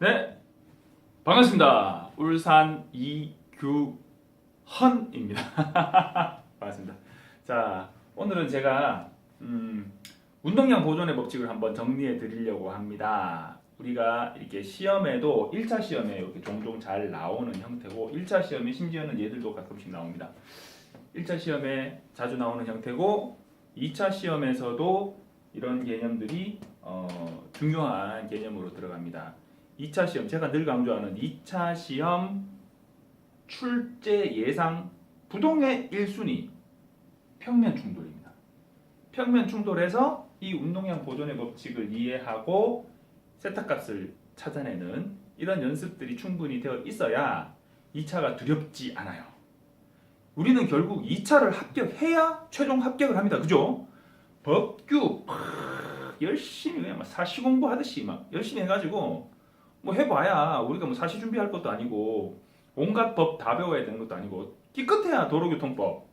네, 반갑습니다. 울산 이규헌입니다. 반갑습니다. 자, 오늘은 제가 운동량 보존의 법칙을 한번 정리해 드리려고 합니다. 우리가 이렇게 시험에도 1차 시험에 이렇게 종종 잘 나오는 형태고 1차 시험에 심지어는 얘들도 가끔씩 나옵니다. 1차 시험에 자주 나오는 형태고 2차 시험에서도 이런 개념들이 중요한 개념으로 들어갑니다. 2차 시험, 제가 늘 강조하는 2차 시험 출제 예상 부동의 1순위 평면 충돌입니다. 평면 충돌에서 이 운동량 보존의 법칙을 이해하고 세타값을 찾아내는 이런 연습들이 충분히 되어 있어야 2차가 두렵지 않아요. 우리는 결국 2차를 합격해야 최종 합격을 합니다. 그죠? 법규 열심히 그냥 막 사시 공부하듯이 막 열심히 해가지고 뭐 해봐야 우리가 뭐 사시 준비할 것도 아니고 온갖 법 다 배워야 되는 것도 아니고 기껏해야 도로교통법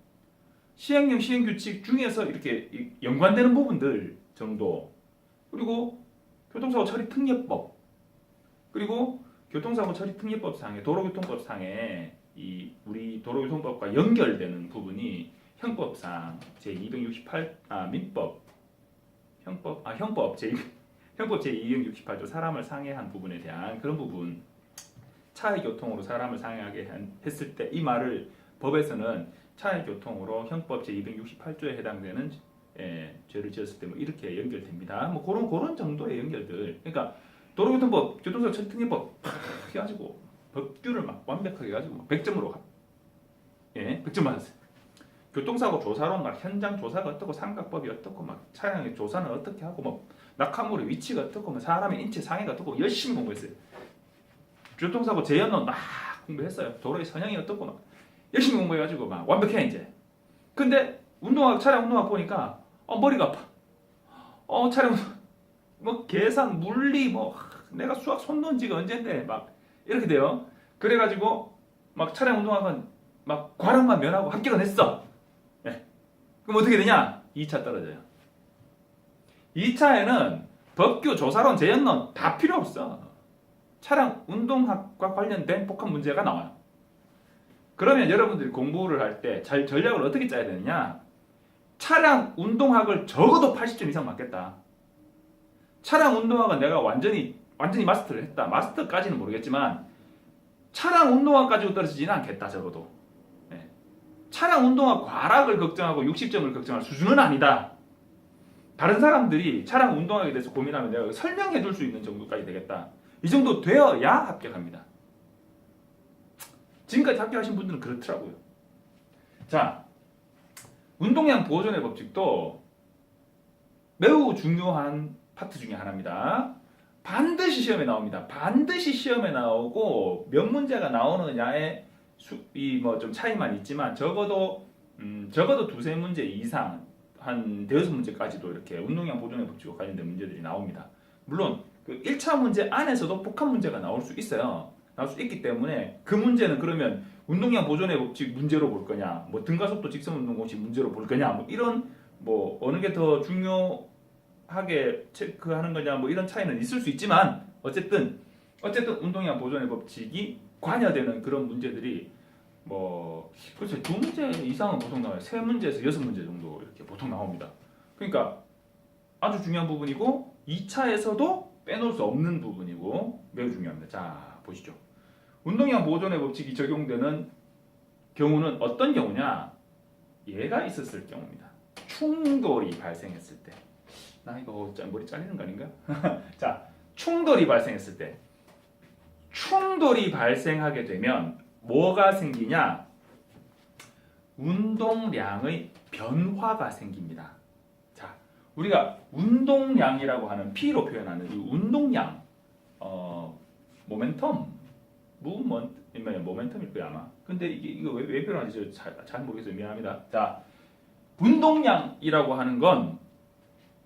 시행령 시행규칙 중에서 이렇게 연관되는 부분들 정도, 그리고 교통사고 처리 특례법, 그리고 교통사고 처리 특례법상에 도로교통법상에 이 우리 도로교통법과 연결되는 부분이 형법상 제268 민법 형법 제268조 사람을 상해한 부분에 대한 그런 부분, 차의 교통으로 사람을 상해하게 했을 때 이 말을 법에서는 차의 교통으로 형법 제268조에 해당되는 죄를 지었을 때 뭐 이렇게 연결됩니다. 뭐 그런 정도의 연결들. 그러니까 도로교통법, 교통사고 처리 특례법 해가지고 법규를 막 완벽하게 해가지고 100점으로 100점 맞았어요. 교통사고 조사론 막 현장 조사가 어떻고 삼각법이 어떻고 막 차량의 조사는 어떻게 하고 뭐 낙하물의 위치가 어떻고 뭐 사람의 인체 상해가 어떻고 열심히 공부했어요. 교통사고 재현론 막 공부했어요. 도로의 선형이 어떻고 막 열심히 공부해가지고 막 완벽해 이제. 근데 차량 운동학 보니까 머리가 아파. 차량 뭐 계산 물리 뭐 내가 수학 손 놓은 지가 언젠데 막 이렇게 돼요. 그래가지고 막 차량 운동학은 막 과락만 면하고 합격은 했어. 그럼 어떻게 되냐? 2차 떨어져요. 2차에는 법규, 조사론, 재현론 다 필요 없어. 차량 운동학과 관련된 복합 문제가 나와요. 그러면 여러분들이 공부를 할 때 전략을 어떻게 짜야 되느냐? 차량 운동학을 적어도 80점 이상 맞겠다. 차량 운동학은 내가 완전히 마스터를 했다. 마스터까지는 모르겠지만 차량 운동학 가지고 떨어지지는 않겠다. 적어도. 차량 운동학 과락을 걱정하고 60점을 걱정할 수준은 아니다. 다른 사람들이 차량 운동학에 대해서 고민하면 내가 설명해 줄 수 있는 정도까지 되겠다. 이 정도 되어야 합격합니다. 지금까지 합격하신 분들은 그렇더라고요. 자, 운동량 보존의 법칙도 매우 중요한 파트 중에 하나입니다. 반드시 시험에 나옵니다. 반드시 시험에 나오고 몇 문제가 나오느냐에 뭐 좀 차이만 있지만 적어도 두세 문제 이상 한 대여섯 문제까지도 이렇게 운동량 보존의 법칙과 관련된 문제들이 나옵니다. 물론 그 1차 문제 안에서도 복합 문제가 나올 수 있어요. 나올 수 있기 때문에 그 문제는 그러면 운동량 보존의 법칙 문제로 볼 거냐, 뭐 등가속도 직선 운동 공식 문제로 볼 거냐, 뭐 이런 뭐 어느 게 더 중요하게 체크하는 거냐, 뭐 이런 차이는 있을 수 있지만 어쨌든 운동량 보존의 법칙이 관여되는 그런 문제들이 뭐 그렇죠. 두 문제 이상은 보통 나와요. 세 문제에서 여섯 문제 정도 이렇게 보통 나옵니다. 그러니까 아주 중요한 부분이고 2차에서도 빼놓을 수 없는 부분이고 매우 중요합니다. 자, 보시죠. 운동량 보존의 법칙이 적용되는 경우는 어떤 경우냐? 얘가 있었을 경우입니다. 충돌이 발생했을 때. 나 이거 머리 잘리는 거 아닌가? 자, 충돌이 발생했을 때. 충돌이 발생하게 되면 뭐가 생기냐? 운동량의 변화가 생깁니다. 자, 우리가 운동량이라고 하는 P로 표현하는 이 운동량, 모멘텀일 거야 아마. 근데 이거 왜 표현하지? 잘 모르겠어요. 미안합니다. 자, 운동량이라고 하는 건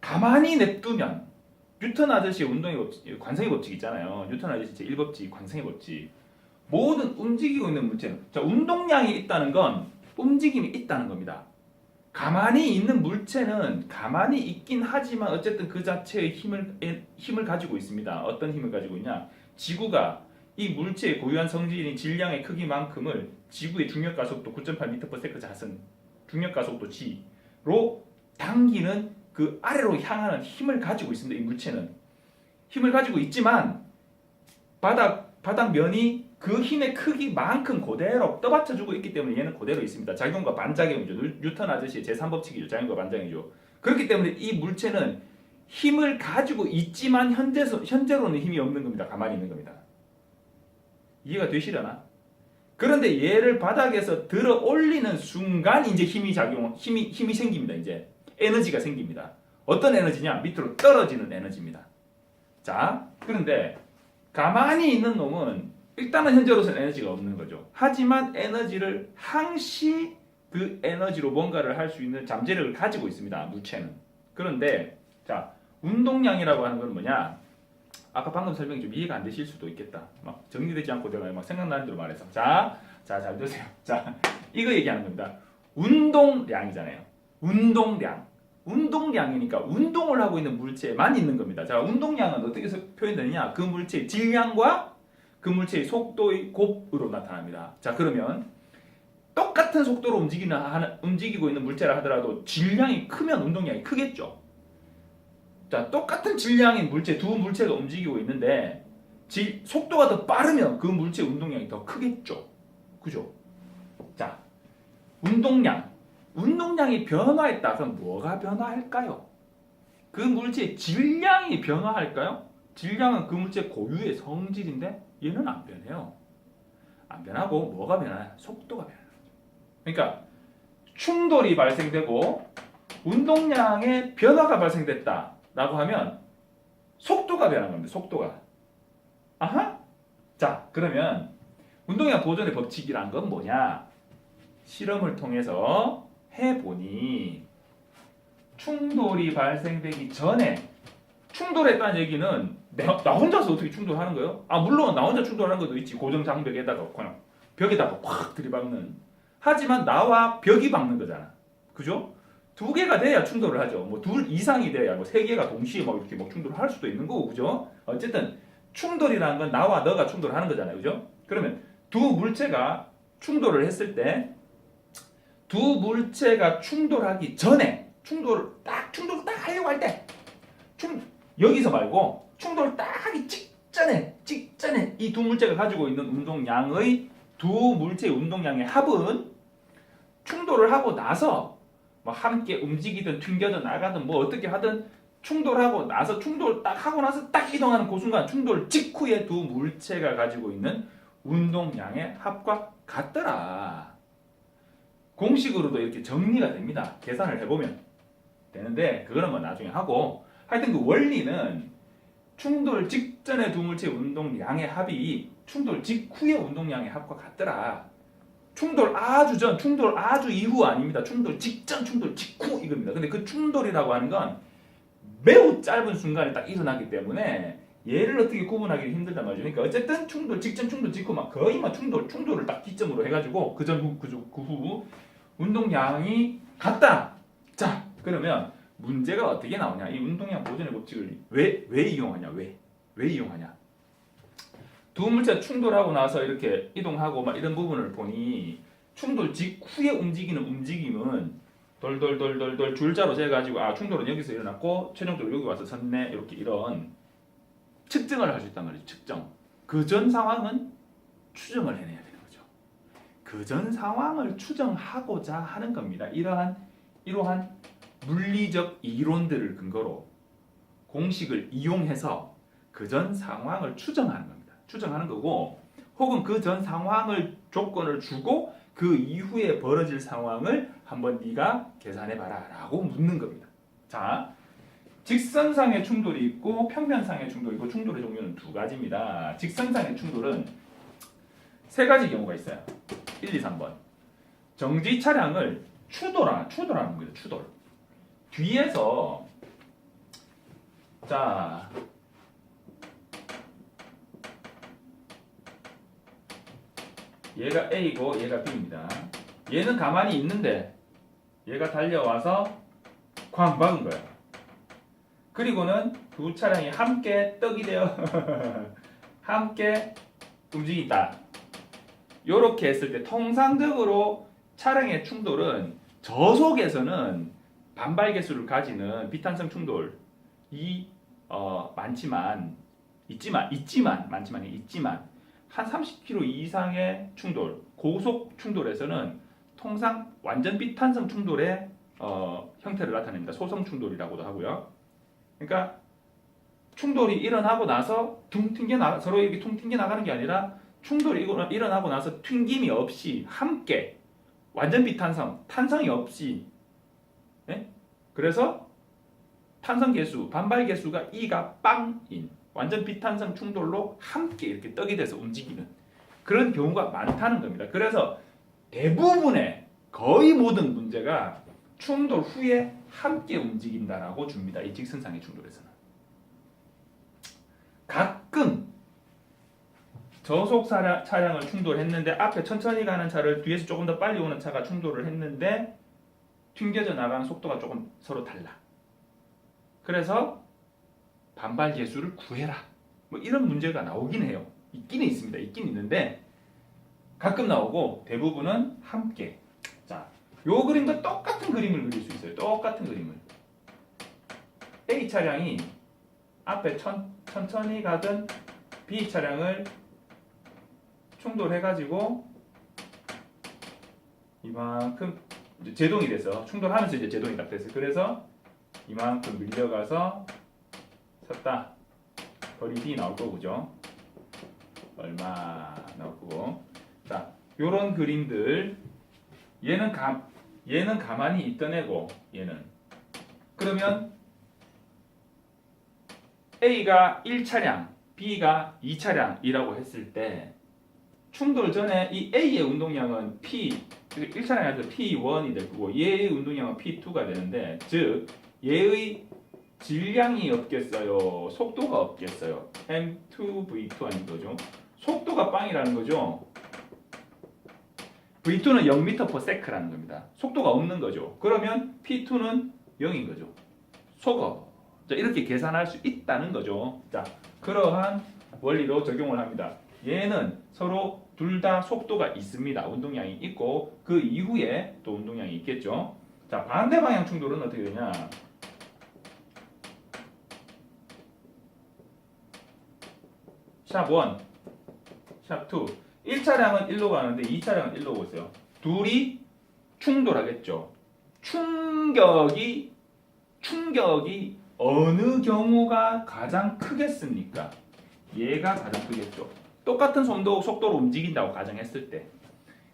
가만히 냅두면 뉴턴 아저씨의 운동의 법칙, 관성의 법칙 있잖아요. 뉴턴 아저씨 제1법칙, 관성의 법칙. 모든 움직이고 있는 물체는, 자, 운동량이 있다는 건 움직임이 있다는 겁니다. 가만히 있는 물체는 가만히 있긴 하지만 어쨌든 그 자체의 힘을 가지고 있습니다. 어떤 힘을 가지고 있냐? 지구가 이 물체의 고유한 성질인 질량의 크기만큼을 지구의 중력 가속도 9.8m/s 자승 중력 가속도 g로 당기는 그 아래로 향하는 힘을 가지고 있습니다. 이 물체는 힘을 가지고 있지만 바닥면이 그 힘의 크기만큼 그대로 떠받쳐주고 있기 때문에 얘는 그대로 있습니다. 작용과 반작용이죠. 뉴턴 아저씨의 제3법칙이죠. 작용과 반작용이죠. 그렇기 때문에 이 물체는 힘을 가지고 있지만 현재로는 힘이 없는 겁니다. 가만히 있는 겁니다. 이해가 되시려나? 그런데 얘를 바닥에서 들어 올리는 순간 이제 힘이 생깁니다. 이제 에너지가 생깁니다. 어떤 에너지냐? 밑으로 떨어지는 에너지입니다. 자, 그런데 가만히 있는 놈은 일단은 현재로서는 에너지가 없는 거죠. 하지만 에너지를 항시 그 에너지로 뭔가를 할 수 있는 잠재력을 가지고 있습니다. 물체는. 그런데 자, 운동량이라고 하는 건 뭐냐? 아까 방금 설명이 좀 이해가 안 되실 수도 있겠다. 막 정리되지 않고 내가 막 생각나는 대로 말해서. 자, 잘 들으세요. 자, 이거 얘기하는 겁니다. 운동량이잖아요. 운동량이니까 운동을 하고 있는 물체만 있는 겁니다. 자, 운동량은 어떻게 표현되느냐? 그 물체의 질량과 그 물체의 속도의 곱으로 나타납니다. 자, 그러면 똑같은 속도로 움직이고 있는 물체라 하더라도 질량이 크면 운동량이 크겠죠. 자, 똑같은 질량인 물체, 두 물체가 움직이고 있는데 속도가 더 빠르면 그 물체의 운동량이 더 크겠죠. 그죠? 자, 운동량이 변화했다. 그럼 뭐가 변화할까요? 그 물체의 질량이 변화할까요? 질량은 그 물체 고유의 성질인데 얘는 안 변해요. 안 변하고 뭐가 변하냐? 속도가 변하는 거죠. 그러니까 충돌이 발생되고 운동량의 변화가 발생됐다라고 하면 속도가 변한 겁니다. 속도가. 아하? 자, 그러면 운동량 보존의 법칙이란 건 뭐냐? 실험을 통해서 해보니 충돌이 발생되기 전에 충돌했다는 얘기는 나 혼자서 어떻게 충돌하는 거예요? 물론 나 혼자 충돌하는 것도 있지. 고정 장벽에다가 그냥 벽에다가 확 들이박는. 하지만 나와 벽이 박는 거잖아. 그죠? 두 개가 돼야 충돌을 하죠. 뭐 둘 이상이 돼야 뭐 세 개가 동시에 막 이렇게 막 충돌을 할 수도 있는 거고, 그죠? 어쨌든 충돌이라는 건 나와 너가 충돌하는 거잖아요. 그죠? 그러면 두 물체가 충돌을 했을 때 두 물체가 충돌하기 전에 충돌을 딱 하려고 할 때 여기서 말고 충돌을 딱 하기 직전에 이 두 물체가 가지고 있는 운동량의 두 물체의 운동량의 합은 충돌을 하고 나서 뭐 함께 움직이든 튕겨든 나가든 뭐 어떻게 하든 충돌하고 나서 충돌 딱 하고 나서 딱 이동하는 그 순간 충돌 직후에 두 물체가 가지고 있는 운동량의 합과 같더라. 공식으로도 이렇게 정리가 됩니다. 계산을 해보면 되는데 그거는 뭐 나중에 하고, 하여튼 그 원리는 충돌 직전의 두 물체의 운동량의 합이 충돌 직후의 운동량의 합과 같더라. 충돌 아주 전, 충돌 아주 이후 아닙니다. 충돌 직전, 충돌 직후 이겁니다. 근데 그 충돌이라고 하는 건 매우 짧은 순간에 딱 일어나기 때문에 얘를 어떻게 구분하기 힘들단 말이죠. 그러니까 어쨌든 충돌 직전, 충돌 직후 막 거의 막 충돌을 딱 기점으로 해가지고 그 전, 그 후 운동량이 같다. 자, 그러면 문제가 어떻게 나오냐? 이 운동량 보존의 법칙을 왜 이용하냐? 왜 이용하냐? 두 물체가 충돌하고 나서 이렇게 이동하고 막 이런 부분을 보니 충돌 직후에 움직이는 움직임은 돌 줄자로 재가지고 충돌은 여기서 일어났고 최종적으로 여기 와서 섰네, 이렇게 이런 측정을 할 수 있단 말이죠. 측정. 그 전 상황은 추정을 해내야 되는 거죠. 그 전 상황을 추정하고자 하는 겁니다. 이러한 물리적 이론들을 근거로 공식을 이용해서 그 전 상황을 추정하는 겁니다. 추정하는 거고, 혹은 그 전 상황을 조건을 주고 그 이후에 벌어질 상황을 한번 네가 계산해봐라 라고 묻는 겁니다. 자, 직선상의 충돌이 있고 평면상의 충돌이 있고, 충돌의 종류는 두 가지입니다. 직선상의 충돌은 세 가지 경우가 있어요. 1, 2, 3번. 정지 차량을 추돌하는 거예요. 추돌. 뒤에서 자, 얘가 A고 얘가 B입니다. 얘는 가만히 있는데 얘가 달려와서 쾅 박은 거예요. 그리고는 두 차량이 함께 떡이 되어 함께 움직인다. 요렇게 했을 때 통상적으로 차량의 충돌은 저속에서는 반발 계수를 가지는 비탄성 충돌이 있지만 한 30km 이상의 충돌, 고속 충돌에서는 통상 완전 비탄성 충돌의 형태를 나타냅니다. 소성 충돌이라고도 하고요. 그러니까 충돌이 일어나고 나서 서로 이렇게 퉁 튕겨 나가는 게 아니라 충돌이 일어나고 나서 튕김이 없이 함께 완전 비탄성, 탄성이 없이, 예? 그래서 탄성 계수, 반발 계수가 E가 빵인 완전 비탄성 충돌로 함께 이렇게 떡이 돼서 움직이는 그런 경우가 많다는 겁니다. 그래서 대부분의 거의 모든 문제가 충돌 후에 함께 움직인다라고 줍니다. 이 직선상의 충돌에서는. 가끔 저속 차량을 충돌했는데 앞에 천천히 가는 차를 뒤에서 조금 더 빨리 오는 차가 충돌을 했는데 튕겨져 나가는 속도가 조금 서로 달라. 그래서 반발 계수를 구해라. 뭐 이런 문제가 나오긴 해요. 있긴 있습니다. 있긴 있는데 가끔 나오고 대부분은 함께. 자, 요 그림과 똑같은 그림을 그릴 수 있어요. 똑같은 그림을. A 차량이 앞에 천천히 가던 B 차량을 충돌해가지고 이만큼 이제 제동이 돼서 충돌하면서 이제 제동이 딱 됐어요. 그래서 이만큼 밀려가서 섰다. 거리 B 나올 거고, 그죠? 얼마 나올 거고. 자, 요런 그림들 얘는 가만히 있던 애고 얘는 그러면 A가 1차량, B가 2차량이라고 했을 때 충돌 전에 이 A의 운동량은 P, 1차량이 아니라 P1이 될 거고 얘의 운동량은 P2가 되는데 즉 얘의 질량이 없겠어요? 속도가 없겠어요? M2V2 아닌 거죠? 속도가 빵이라는 거죠? V2는 0m/s라는 겁니다. 속도가 없는 거죠. 그러면 P2는 0인 거죠. 속어. 자, 이렇게 계산할 수 있다는 거죠. 자, 그러한 원리로 적용을 합니다. 얘는 서로 둘 다 속도가 있습니다. 운동량이 있고 그 이후에 또 운동량이 있겠죠. 자, 반대 방향 충돌은 어떻게 되냐? 샵 1, 샵 2. 1차량은 1로 가는데 2차량은 1로 오고 있어요. 둘이 충돌하겠죠. 충격이 어느 경우가 가장 크겠습니까? 얘가 가장 크겠죠. 똑같은 속도로 움직인다고 가정했을 때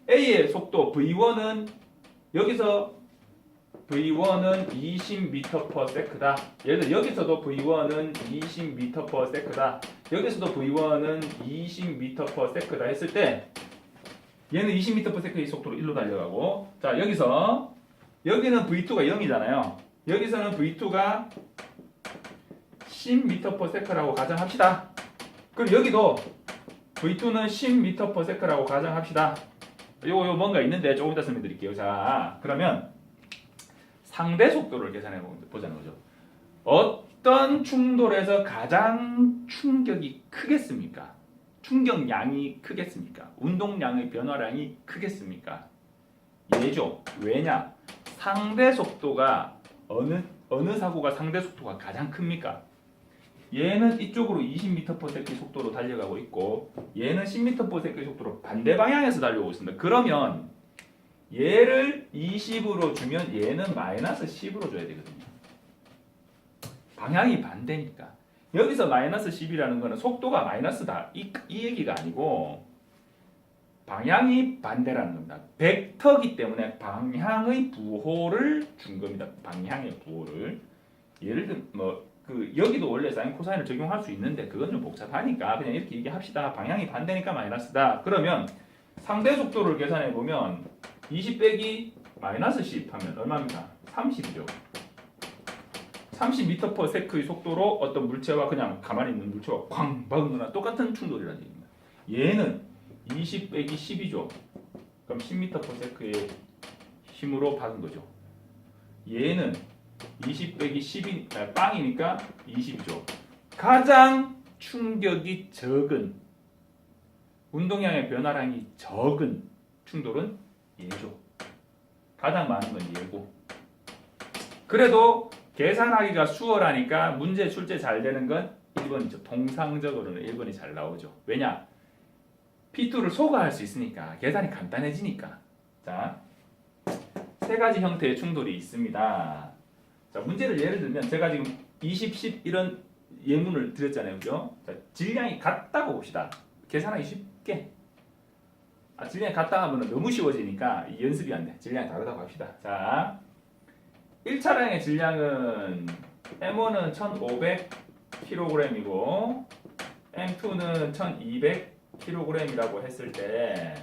A의 속도 V1은 여기서 V1은 20m/s다. 예를 들어 여기서도 V1은 20m/s다. 여기서도 V1은 20m/s다 했을 때 얘는 20m/s의 속도로 1로 달려가고 자 여기는 V2가 0이잖아요. 여기서는 V2가 10m/s라고 가정합시다. 그럼 여기도 V2는 10m/s라고 가정합시다. 요거 뭔가 있는데 조금 이따 설명드릴게요. 자 그러면 상대 속도를 계산해 보자는 거죠. 어떤 충돌에서 가장 충격이 크겠습니까? 충격량이 크겠습니까? 운동량의 변화량이 크겠습니까? 얘죠. 왜냐? 상대 속도가 어느 사고가 상대 속도가 가장 큽니까? 얘는 이쪽으로 20m/s 속도로 달려가고 있고 얘는 10m/s 속도로 반대 방향에서 달려오고 있습니다. 그러면 얘를 20으로 주면 얘는 마이너스 10으로 줘야 되거든요. 방향이 반대니까. 여기서 마이너스 10이라는 거는 속도가 마이너스다. 이 얘기가 아니고 방향이 반대라는 겁니다. 벡터기 때문에 방향의 부호를 준 겁니다. 방향의 부호를. 예를 들면 여기도 원래 사인 코사인을 적용할 수 있는데 그건 좀 복잡하니까 그냥 이렇게 얘기합시다. 방향이 반대니까 마이너스다. 그러면 상대 속도를 계산해 보면 20 빼기 마이너스 10 하면 얼마입니까? 30이죠. 30m/s의 속도로 어떤 물체와 그냥 가만히 있는 물체와 쾅 박은 거나 똑같은 충돌이라는 얘기입니다. 얘는 20 빼기 10이죠. 그럼 10m/s의 힘으로 박은 거죠. 얘는 20 빼기 10이 빵이니까 20이죠. 가장 충격이 적은 운동량의 변화량이 적은 충돌은 예죠. 가장 많은 건 예고. 그래도 계산하기가 수월하니까 문제 출제 잘 되는 건 1번이죠. 통상적으로는 1번이 잘 나오죠. 왜냐? P2를 소가할 수 있으니까 계산이 간단해지니까. 자, 세 가지 형태의 충돌이 있습니다. 자, 문제를 예를 들면 제가 지금 20, 10 이런 예문을 드렸잖아요. 그죠? 자, 질량이 같다고 봅시다. 계산하기 쉽게. 질량이 같다 하면 너무 쉬워지니까 연습이 안 돼. 질량이 다르다고 합시다. 자, 1차량의 질량은 M1은 1500kg이고 M2는 1200kg이라고 했을 때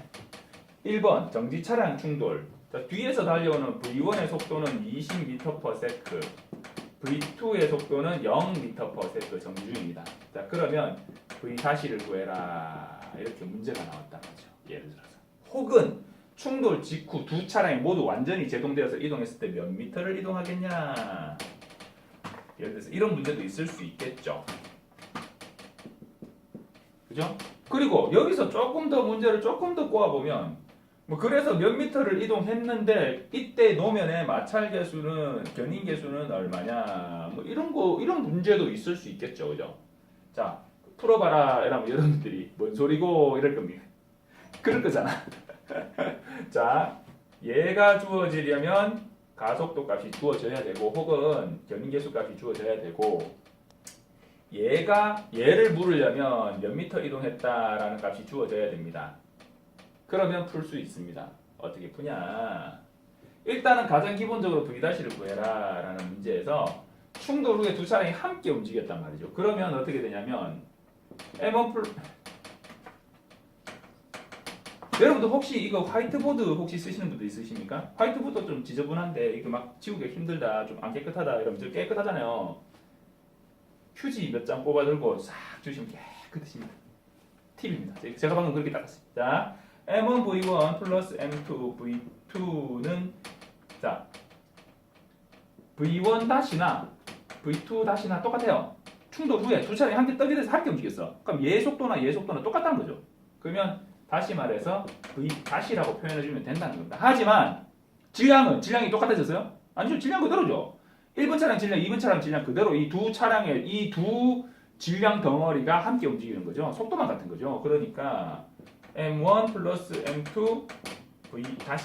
1번 정지 차량 충돌. 자, 뒤에서 달려오는 V1의 속도는 20m/s, V2의 속도는 0m/s 정지 중입니다. 자, 그러면 V-를 구해라. 이렇게 문제가 나왔단 말이죠. 예를 들어서. 혹은 충돌 직후 두 차량이 모두 완전히 제동되어서 이동했을 때 몇 미터를 이동하겠냐. 예를 들어서 이런 문제도 있을 수 있겠죠. 그죠? 그리고 여기서 조금 더 문제를 조금 더 꼬아보면 뭐 그래서 몇 미터를 이동했는데 이때 노면의 마찰 계수는 견인 계수는 얼마냐. 뭐 이런 문제도 있을 수 있겠죠. 그죠? 자, 풀어봐라 이러면 여러분들이 뭔 소리고 이럴 겁니다. 그럴 거잖아. 자, 얘가 주어지려면 가속도 값이 주어져야 되고 혹은 견인계수 값이 주어져야 되고 얘를 물으려면 몇 미터 이동했다라는 값이 주어져야 됩니다. 그러면 풀 수 있습니다. 어떻게 푸냐? 일단은 가장 기본적으로 V-를 구해라 라는 문제에서 충돌 후에 두 차량이 함께 움직였단 말이죠. 그러면 어떻게 되냐면 M1 여러분들 혹시 이거 화이트보드 혹시 쓰시는 분들 있으십니까? 화이트보드 좀 지저분한데 이거 막 지우기 힘들다, 좀 안 깨끗하다 이러면 좀 깨끗하잖아요. 휴지 몇 장 뽑아 들고 싹 주시면 깨끗해집니다. 팁입니다. 제가 방금 그렇게 닦았습니다. 자, M1 V1 플러스 M2 V2는 자 V1 다시나 V2 다시나 똑같아요. 충돌 후에 두 차량이 함께 떡이 돼서 함께 움직였어. 그럼 얘 속도는 똑같다는 거죠. 그러면 다시 말해서 V-라고 표현해주면 된다는 겁니다. 하지만 질량이 똑같아졌어요? 아니죠. 질량 그대로죠. 1번 차량 질량, 2번 차량 질량 그대로 이 두 차량의 이 두 질량 덩어리가 함께 움직이는 거죠. 속도만 같은 거죠. 그러니까 M1 플러스 M2 V-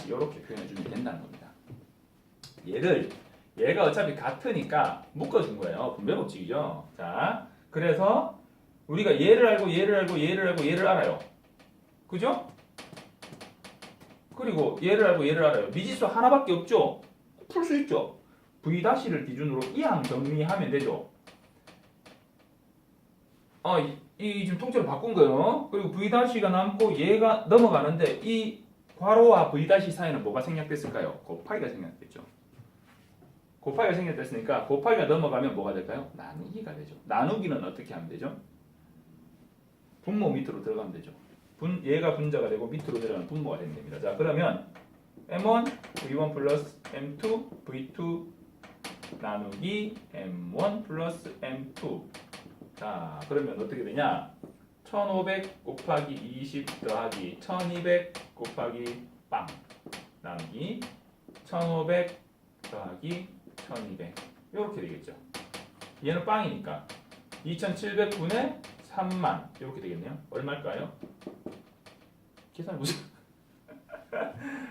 이렇게 표현해주면 된다는 겁니다. 얘가 어차피 같으니까 묶어준 거예요. 분배 법칙이죠. 자, 그래서 우리가 얘를 알아요. 그죠? 그리고 얘를 알아요. 미지수 하나밖에 없죠? 풀 수 있죠? V-를 기준으로 이항 정리하면 되죠? 이 지금 통째로 바꾼 거예요. 그리고 V-가 남고 얘가 넘어가는데 이 괄호와 V- 사이에는 뭐가 생략됐을까요? 곱하기가 생략됐죠. 곱하기가 생략됐으니까 곱하기가 넘어가면 뭐가 될까요? 나누기가 되죠. 나누기는 어떻게 하면 되죠? 분모 밑으로 들어가면 되죠. 얘가 분자가 되고 밑으로 내려가면 분모가 되면 됩니다. 자, 그러면 M1 V1 플러스 M2 V2 나누기 M1 플러스 M2. 자, 그러면 어떻게 되냐? 1500 곱하기 20 더하기 1200 곱하기 빵 나누기 1500 더하기 1200 이렇게 되겠죠. 얘는 빵이니까 2700분의 3만 이렇게 되겠네요. 얼마일까요? 계산해보세요.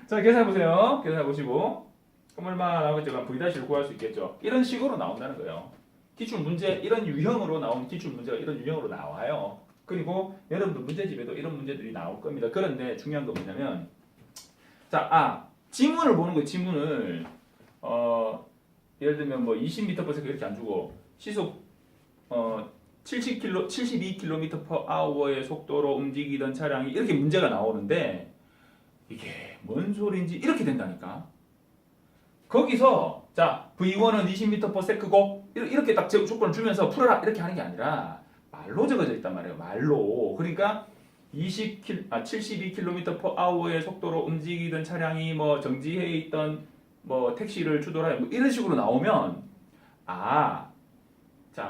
자, 계산해보세요. 계산해보시고 그럼 얼마 나오겠죠? 그럼 V-를 구할 수 있겠죠. 이런 식으로 나온다는 거예요. 기출문제 이런 유형으로 나온 기출문제가 이런 유형으로 나와요. 그리고 여러분들 문제집에도 이런 문제들이 나올 겁니다. 그런데 중요한 건 뭐냐면 자, 지문을 보는 거예요. 지문을 예를 들면 뭐 20m/s 이렇게 안 주고 시속 72km/h의 속도로 움직이던 차량이 이렇게 문제가 나오는데 이게 뭔 소리인지 이렇게 된다니까. 거기서 자 V1은 20m/s고 이렇게 딱 조건을 주면서 풀어라 이렇게 하는 게 아니라 말로 적어져 있단 말이에요. 말로. 그러니까 72km/h의 속도로 움직이던 차량이 뭐 정지해 있던 뭐 택시를 추돌하여 뭐 이런 식으로 나오면 자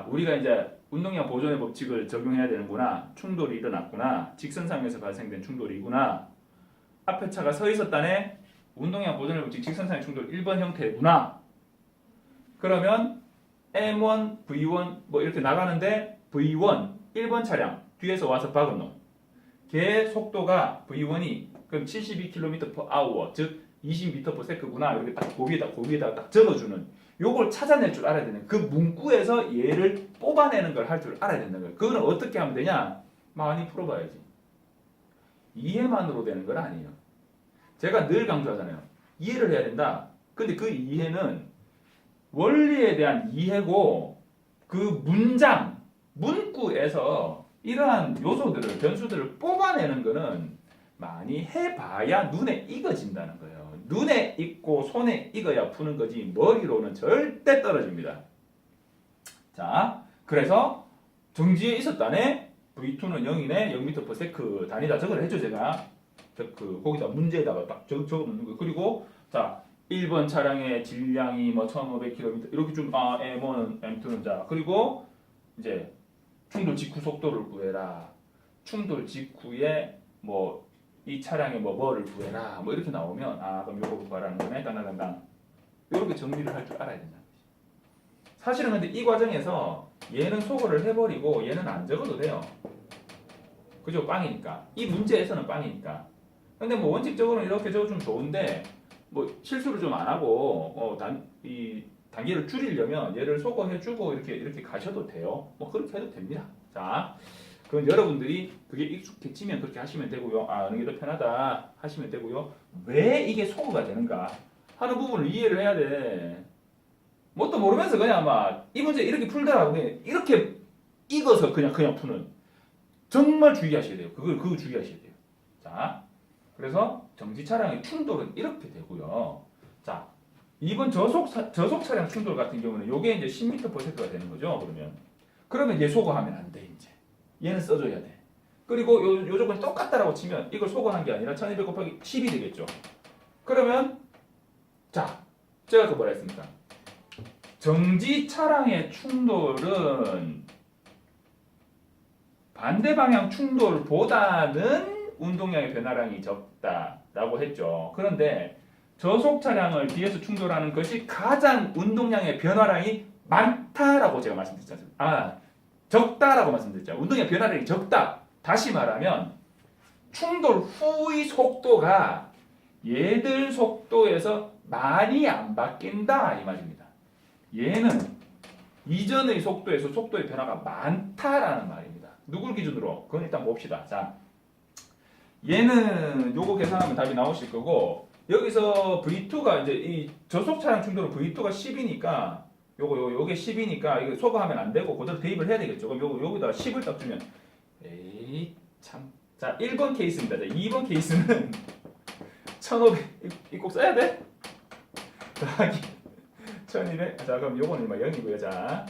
우리가 이제 운동량 보존의 법칙을 적용해야 되는구나. 충돌이 일어났구나. 직선상에서 발생된 충돌이구나. 앞에 차가 서 있었다네. 운동량 보존의 법칙 직선상의 충돌 1번 형태구나. 그러면 M1, V1 뭐 이렇게 나가는데 V1 1번 차량 뒤에서 와서 박은 놈. 걔 속도가 V1이 그럼 72km/h 즉 20m/s구나. 이렇게 딱 고비에다 딱 적어주는. 요걸 찾아낼 줄 알아야 되는 그 문구에서 얘를 뽑아내는 걸 할 줄 알아야 된다는 거예요. 그거는 어떻게 하면 되냐? 많이 풀어봐야지. 이해만으로 되는 건 아니에요. 제가 늘 강조하잖아요. 이해를 해야 된다. 근데 그 이해는 원리에 대한 이해고 그 문장, 문구에서 이러한 요소들을, 변수들을 뽑아내는 거는 많이 해봐야 눈에 익어진다는 거예요. 눈에 익고 손에 익어야 푸는 거지 머리로는 절대 떨어집니다. 자, 그래서 정지에 있었다네. V2는 0이네. 0m/s 단위다. 저걸 해줘 제가. 거기다 문제에다가 딱 적어놓는 거. 그리고 자 1번 차량의 질량이 뭐 1,500km 이렇게 좀 M1은 M2는 자 그리고 이제 충돌 직후 속도를 구해라. 충돌 직후에 뭐 이 차량의 뭐를 구해라. 뭐 이렇게 나오면 그럼 요거 구하라는 거네. 땅땅땅땅. 이렇게 정리를 할 줄 알아야 된다. 사실은 근데 이 과정에서 얘는 소거를 해버리고 얘는 안 적어도 돼요. 그죠? 빵이니까. 이 문제에서는 빵이니까. 근데 뭐 원칙적으로는 이렇게 적어주면 좋은데 뭐 실수를 좀 안 하고 이 단계를 줄이려면 얘를 소거해주고 이렇게 가셔도 돼요. 뭐 그렇게 해도 됩니다. 자, 그럼 여러분들이 그게 익숙해지면 그렇게 하시면 되고요. 어느 게 더 편하다 하시면 되고요. 왜 이게 소거가 되는가 하는 부분을 이해를 해야 돼. 뭣도 모르면서 그냥 막 이 문제 이렇게 풀더라고. 이렇게 익어서 그냥 푸는. 정말 주의하셔야 돼요. 그거 주의하셔야 돼요. 자, 그래서 정지 차량의 충돌은 이렇게 되고요. 자, 이번 저속 차량 충돌 같은 경우는 요게 이제 10m/s가 되는 거죠. 그러면 얘 소거하면 안 돼. 이제 얘는 써줘야 돼. 그리고 요 조건이 똑같다라고 치면 이걸 소거한 게 아니라 1200 곱하기 10이 되겠죠. 그러면 자, 제가 그 뭐라 했습니까? 정지 차량의 충돌은 반대 방향 충돌보다는 운동량의 변화량이 적다라고 했죠. 그런데 저속 차량을 뒤에서 충돌하는 것이 가장 운동량의 변화량이 많다라고 제가 말씀드렸지 않습니까? 적다라고 말씀드렸죠. 운동량 변화량이 적다. 다시 말하면 충돌 후의 속도가 얘들 속도에서 많이 안 바뀐다 이 말입니다. 얘는 이전의 속도에서 속도의 변화가 많다라는 말입니다. 누굴 기준으로? 그건 일단 봅시다. 자, 얘는 요거 계산하면 답이 나오실 거고 여기서 V2가 이제 이 저속 차량 충돌은 V2가 10이니까 요게 10이니까 이거 소거하면 안 되고 그대로 대입을 해야 되겠죠. 그럼 여기다 10을 딱 주면 에이 참. 자, 1번 케이스입니다. 자, 2번 케이스는 1500 이거 꼭 써야 돼? 더하기 1200. 자, 그럼 요거는 0이고요. 자,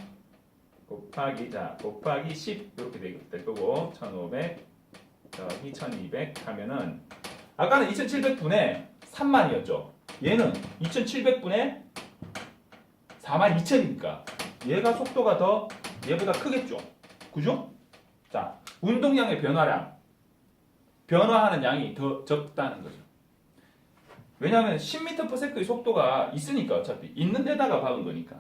곱하기 10 이렇게 될 거고 1500 더하기 1200 하면은 아까는 2700분의 3만이었죠. 얘는 2700분의 42,000이니까 얘가 속도가 더 얘보다 크겠죠. 그죠? 자, 운동량의 변화량, 변화하는 양이 더 적다는 거죠. 왜냐하면 10m/s의 속도가 있으니까 어차피 있는 데다가 박은 거니까.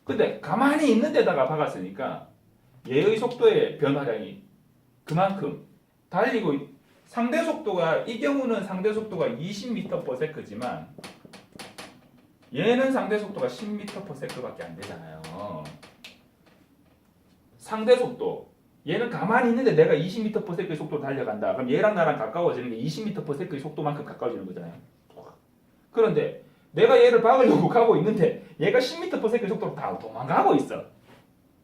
근데 가만히 있는 데다가 박았으니까 얘의 속도의 변화량이 그만큼 달리고 상대 속도가 이 경우는 상대 속도가 20m/s지만 얘는 상대 속도가 10m/s밖에 안 되잖아요. 상대 속도 얘는 가만히 있는데 내가 20m/s의 속도로 달려간다. 그럼 얘랑 나랑 가까워지는 게 20m/s의 속도만큼 가까워지는 거잖아요. 그런데 내가 얘를 박으려고 가고 있는데 얘가 10m/s의 속도로 다 도망가고 있어.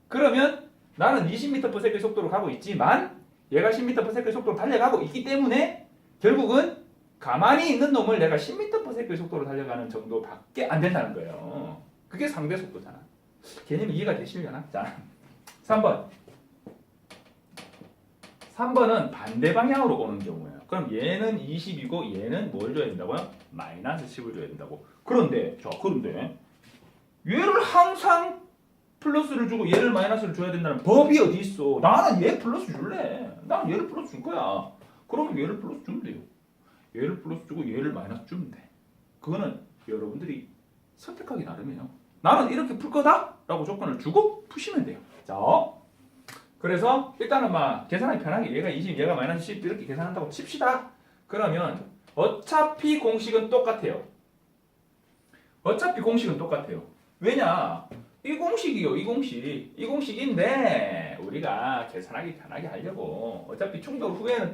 그러면 나는 20m/s의 속도로 가고 있지만 얘가 10m/s의 속도로 달려가고 있기 때문에 결국은 가만히 있는 놈을 내가 10m/s의 속도로 달려가는 정도밖에 안 된다는 거예요. 그게 상대 속도잖아. 개념이 이해가 되시려나? 자, 3번. 3번은 반대 방향으로 오는 경우예요. 그럼 얘는 20이고 얘는 뭘 줘야 된다고요? 마이너스 10을 줘야 된다고. 그런데 얘를 항상 플러스를 주고 얘를 마이너스를 줘야 된다는 법이 어디 있어? 나는 얘 플러스 줄래. 나는 얘를 플러스 줄 거야. 그러면 얘를 플러스 주면 돼요. 얘를 플러스 주고 얘를 마이너스 주면 돼. 그거는 여러분들이 선택하기 나름이에요. 나는 이렇게 풀 거다 라고 조건을 주고 푸시면 돼요. 자, 그래서 일단은 막 계산하기 편하게 얘가 20, 얘가 마이너스 10 이렇게 계산한다고 칩시다. 그러면 어차피 공식은 똑같아요. 어차피 공식은 똑같아요. 왜냐? 이 공식이요, 이 공식. 이 공식인데 우리가 계산하기 편하게 하려고 어차피 충돌 후에는